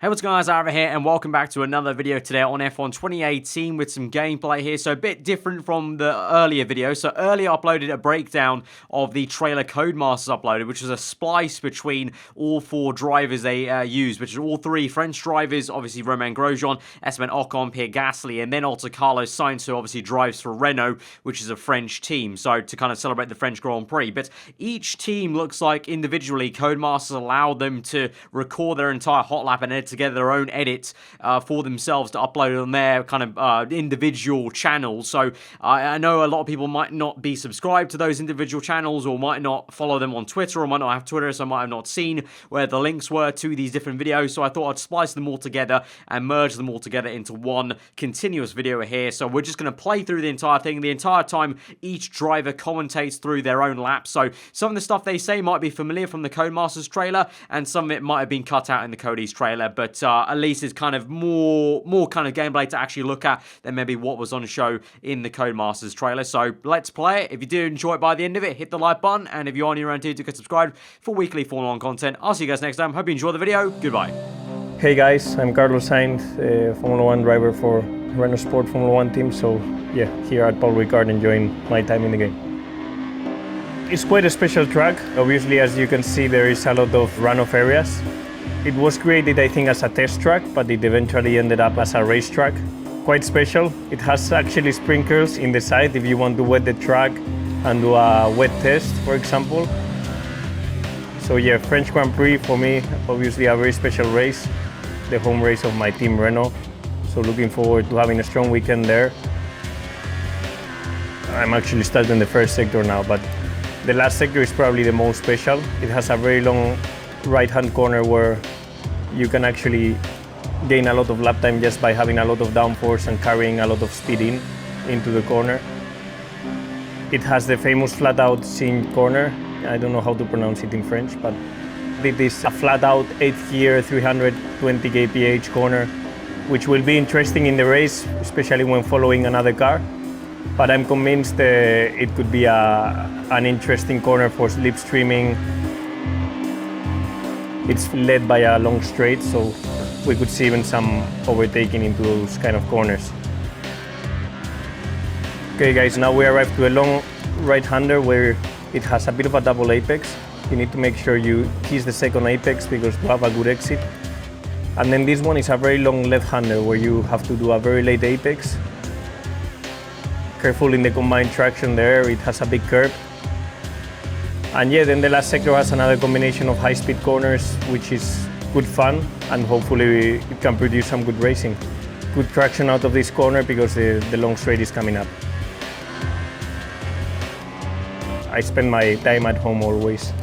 Hey, what's going on, guys? Aarava here, and welcome back to another video today on F1 2018 with some gameplay here. So a bit different from the earlier video. So earlier I uploaded a breakdown of the trailer Codemasters uploaded, which was a splice between all four drivers they used, which are all three French drivers, obviously Romain Grosjean, Esteban Ocon, Pierre Gasly, and then also Carlos Sainz, who obviously drives for Renault, which is a French team. So to kind of celebrate the French Grand Prix. But each team looks like individually Codemasters allowed them to record their entire hot lap and edit together their own edits for themselves to upload on their kind of individual channels. So I know a lot of people might not be subscribed to those individual channels, or might not follow them on Twitter, or might not have Twitter, so might have not seen where the links were to these different videos. So I thought I'd splice them all together and merge them all together into one continuous video here. So we're just going to play through the entire thing. The entire time each driver commentates through their own lap. So some of the stuff they say might be familiar from the Codemasters trailer, and some of it might have been cut out in the Cody's trailer, but at least it's kind of more kind of gameplay to actually look at than maybe what was on show in the Codemasters trailer. So let's play it. If you do enjoy it by the end of it, hit the like button, and if you're on your own too, to get subscribed for weekly Formula 1 content. I'll see you guys next time. Hope you enjoy the video. Goodbye. Hey guys, I'm Carlos Sainz, Formula 1 driver for Renault Sport Formula 1 team. So yeah, here at Paul Ricard, enjoying my time in the game. It's quite a special track. Obviously, as you can see, there is a lot of runoff areas. It was created, I think, as a test track, but it eventually ended up as a racetrack. Quite special. It has actually sprinklers in the side if you want to wet the track and do a wet test, for example. So yeah, French Grand Prix for me, obviously a very special race, the home race of my team Renault. So looking forward to having a strong weekend there. I'm actually starting the first sector now, but the last sector is probably the most special. It has a very long right-hand corner where you can actually gain a lot of lap time just by having a lot of downforce and carrying a lot of speed into the corner. It has the famous flat-out cinch corner. I don't know how to pronounce it in French, but it is a flat-out 8th gear 320 kph corner, which will be interesting in the race, especially when following another car. But I'm convinced it could be an interesting corner for slipstreaming. It's led by a long straight, so we could see even some overtaking into those kind of corners. Okay guys, now we arrive to a long right-hander where it has a bit of a double apex. You need to make sure you kiss the second apex because to have a good exit. And then this one is a very long left-hander where you have to do a very late apex. Careful in the combined traction there, it has a big curve. And yeah, then the last sector has another combination of high-speed corners, which is good fun, and hopefully it can produce some good racing. Good traction out of this corner because the long straight is coming up. I spend my time at home always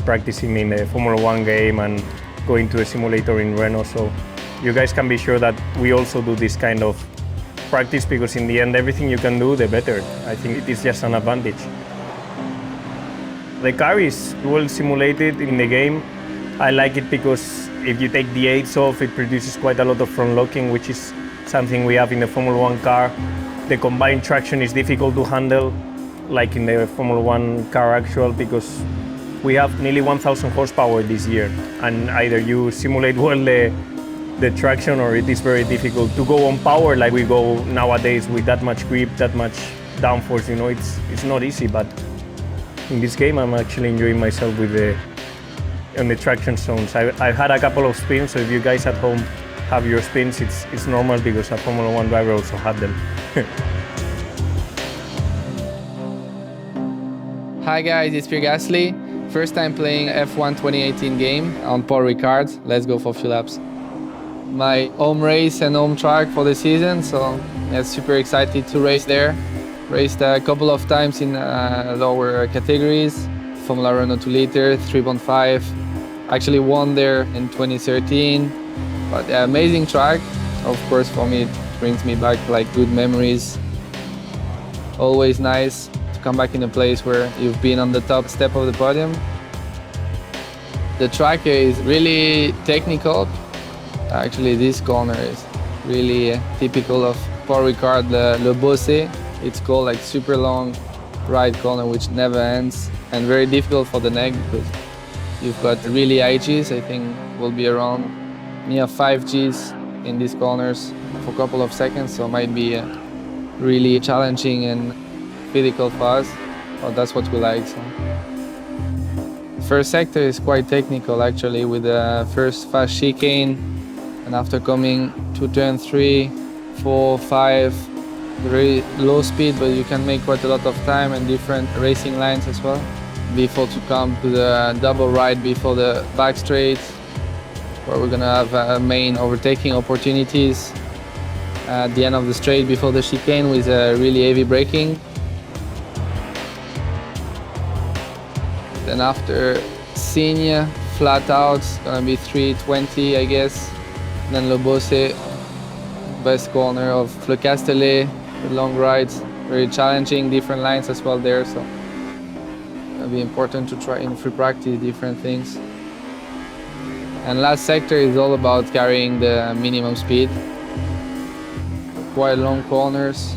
practicing in the Formula 1 game and going to a simulator in Renault, so you guys can be sure that we also do this kind of practice because in the end, everything you can do, the better. I think it is just an advantage. The car is well simulated in the game. I like it because if you take the aids off, it produces quite a lot of front locking, which is something we have in the Formula 1 car. The combined traction is difficult to handle, like in the Formula 1 car actual, because we have nearly 1,000 horsepower this year, and either you simulate well the traction or it is very difficult to go on power like we go nowadays with that much grip, that much downforce. You know, it's not easy, but in this game I'm actually enjoying myself with on the traction zones. I've had a couple of spins, so if you guys at home have your spins, it's normal because a Formula 1 driver also had them. Hi guys, it's Pierre Gasly. First time playing F1 2018 game on Paul Ricard. Let's go for a few laps. My home race and home track for the season, so yeah, super excited to race there. Raced a couple of times in lower categories, Formula Renault 2 liter, 3.5. Actually won there in 2013, but yeah, amazing track. Of course, for me, it brings me back like good memories. Always nice to come back in a place where you've been on the top step of the podium. The track is really technical. Actually, this corner is really typical of Paul Ricard, Le Bossé. It's called like super long right corner which never ends and very difficult for the neck because you've got really high Gs. I think will be around near 5 Gs in these corners for a couple of seconds, so it might be really challenging and physical for us, but that's what we like. So. First sector is quite technical actually, with the first fast chicane, and after coming to turn 3, 4, 5, very low speed, but you can make quite a lot of time and different racing lines as well. Before to come to the double right before the back straight, where we're gonna have main overtaking opportunities at the end of the straight before the chicane with really heavy braking. Then after Signes, flat out, it's gonna be 320 I guess. Then Le Bossé, best corner of Le Castellet, long rides, very challenging, different lines as well there, so it'll be important to try in free practice different things. And last sector is all about carrying the minimum speed. Quite long corners,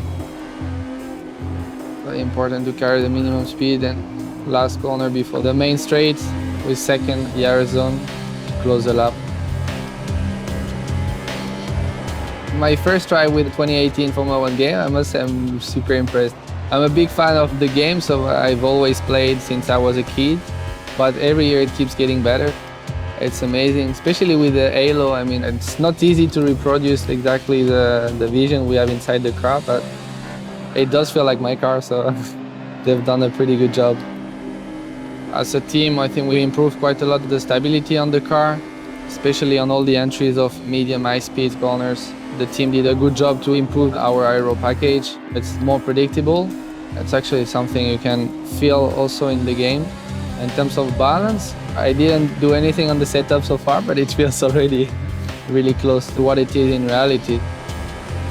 very important to carry the minimum speed, and last corner before the main straight with second Yarra zone to close the lap. My first try with the 2018 Formula 1 game, I must say I'm super impressed. I'm a big fan of the game, so I've always played since I was a kid, but every year it keeps getting better. It's amazing, especially with the halo. I mean, it's not easy to reproduce exactly the vision we have inside the car, but it does feel like my car, so they've done a pretty good job. As a team, I think we improved quite a lot of the stability on the car, especially on all the entries of medium high-speed corners. The team did a good job to improve our aero package. It's more predictable. It's actually something you can feel also in the game. In terms of balance, I didn't do anything on the setup so far, but it feels already really close to what it is in reality.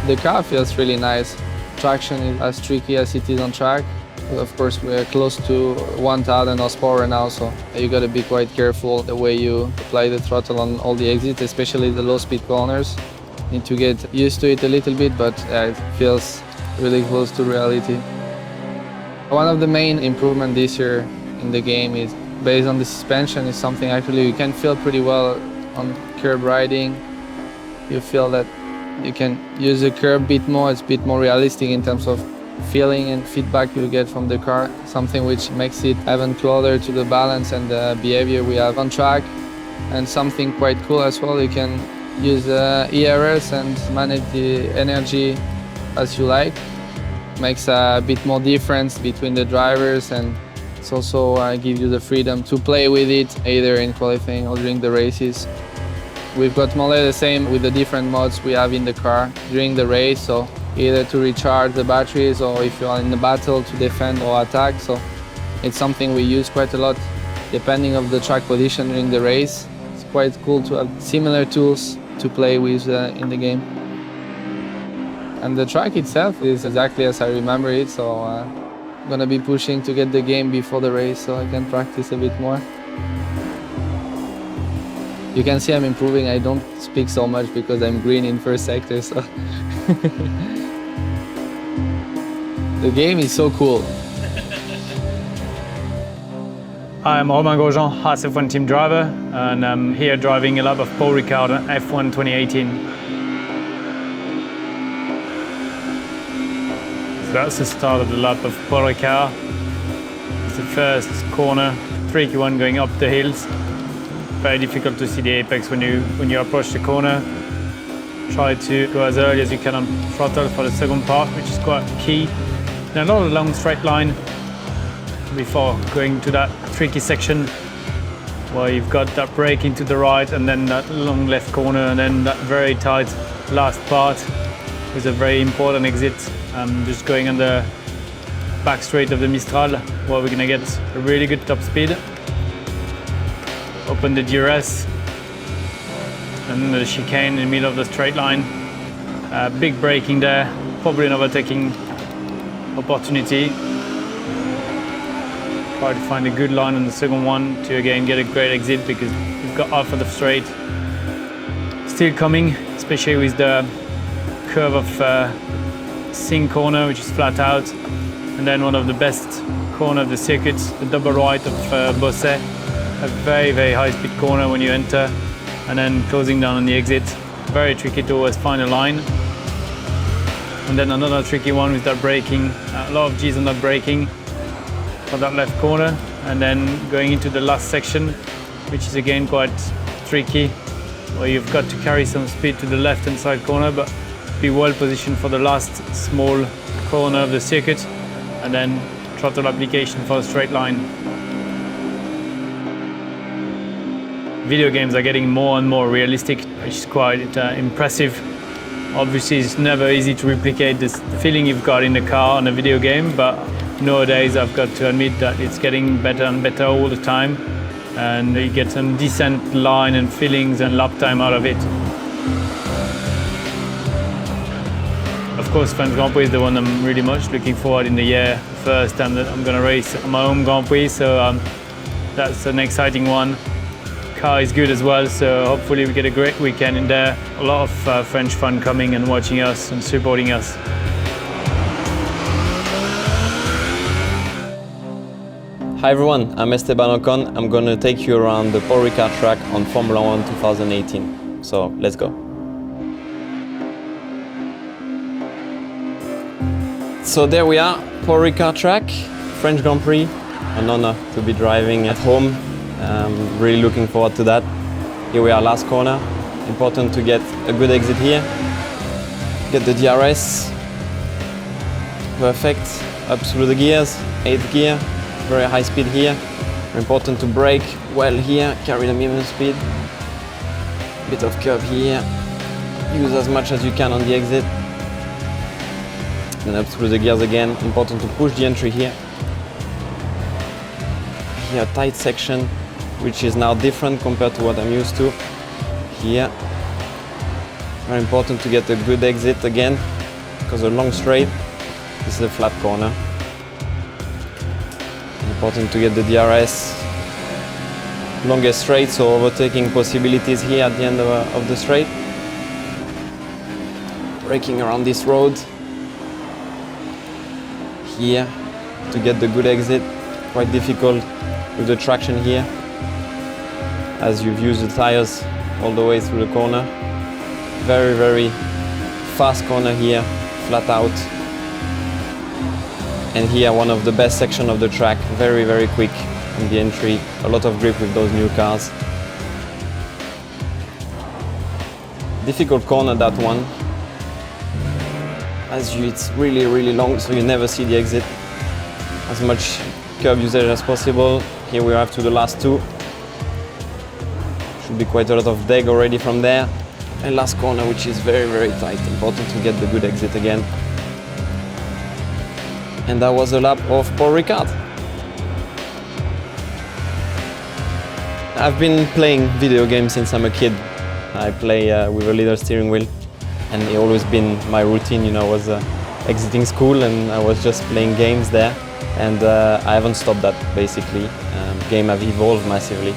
The car feels really nice. Traction is as tricky as it is on track. Of course, we're close to 1000 horsepower now, so you got to be quite careful the way you apply the throttle on all the exits, especially the low-speed corners. Need to get used to it a little bit, but it feels really close to reality. One of the main improvements this year in the game is based on the suspension. Is something actually you can feel pretty well on curb riding. You feel that you can use the curb a bit more. It's a bit more realistic in terms of feeling and feedback you get from the car, something which makes it even closer to the balance and the behavior we have on track. And something quite cool as well, you can use ERS and manage the energy as you like. Makes a bit more difference between the drivers, and it's also gives you the freedom to play with it either in qualifying or during the races. We've got more or less the same with the different modes we have in the car during the race, so either to recharge the batteries or if you are in the battle to defend or attack. So it's something we use quite a lot depending on the track position during the race. It's quite cool to have similar tools to play with in the game. And the track itself is exactly as I remember it, so I'm gonna be pushing to get the game before the race so I can practice a bit more. You can see I'm improving. I don't speak so much because I'm green in first sector, so the game is so cool. Hi, I'm Romain Grosjean, Haas F1 team driver, and I'm here driving a lap of Paul Ricard F1 2018. So that's the start of the lap of Paul Ricard. It's the first corner, tricky one going up the hills. Very difficult to see the apex when you approach the corner. Try to go as early as you can on throttle for the second part, which is quite key. Then not a long straight line before going to that tricky section where you've got that break into the right and then that long left corner and then that very tight last part with a very important exit. Just going on the back straight of the Mistral where we're gonna get a really good top speed. Open the DRS and then the chicane in the middle of the straight line. Big braking there, probably an overtaking opportunity. Try to find a good line on the second one to again get a great exit because we've got half of the straight still coming, especially with the curve of Signes corner, which is flat out, and then one of the best corner of the circuit, the double right of Bossé. A very, very high speed corner when you enter. and then closing down on the exit. Very tricky to always find a line. And then another tricky one with that braking, a lot of G's on that braking for that left corner, and then going into the last section, which is again quite tricky, where you've got to carry some speed to the left hand side corner, but be well positioned for the last small corner of the circuit, and then throttle application for a straight line. Video games are getting more and more realistic, which is quite impressive. Obviously, it's never easy to replicate the feeling you've got in the car on a video game, but nowadays I've got to admit that it's getting better and better all the time, and you get some decent line and feelings and lap time out of it. Of course, French Grand Prix is the one I'm really much looking forward in the year. First time that I'm going to race on my own Grand Prix, so that's an exciting one. Car is good as well, so hopefully we get a great weekend in there. A lot of French fun coming and watching us and supporting us. Hi everyone, I'm Esteban Ocon. I'm going to take you around the Paul Ricard track on Formula 1 2018. So let's go. So there we are, Paul Ricard track, French Grand Prix. An honor to be driving at home. I'm really looking forward to that. Here we are, last corner. Important to get a good exit here. Get the DRS. Perfect. Up through the gears, 8th gear. Very high speed here. Important to brake well here, carry the minimum speed. Bit of curve here. Use as much as you can on the exit. Then up through the gears again. Important to push the entry here. Here, tight section, which is now different compared to what I'm used to. Here. Very important to get a good exit again, because a long straight, this is a flat corner. Important to get the DRS. Longest straight, so overtaking possibilities here at the end of the straight. Braking around this road. Here, to get the good exit. Quite difficult with the traction here, as you've used the tires all the way through the corner. Very, very fast corner here, flat out. And here, one of the best sections of the track, very, very quick on the entry. A lot of grip with those new cars. Difficult corner, that one. It's really, really long, so you never see the exit. As much curve usage as possible. Here we are to the last two. Should be quite a lot of deg already from there. And last corner, which is very, very tight. Important to get the good exit again. And that was a lap of Paul Ricard. I've been playing video games since I'm a kid. I play with a little steering wheel, and it's always been my routine. You know, I was exiting school and I was just playing games there. And I haven't stopped that, basically. Game have evolved massively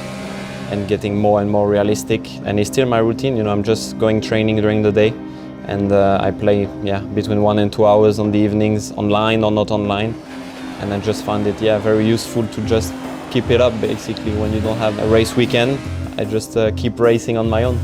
and getting more and more realistic. And it's still my routine, you know, I'm just going training during the day. And I play, between 1 and 2 hours on the evenings, online or not online. And I just find it, very useful to just keep it up, basically. When you don't have a race weekend, I just keep racing on my own.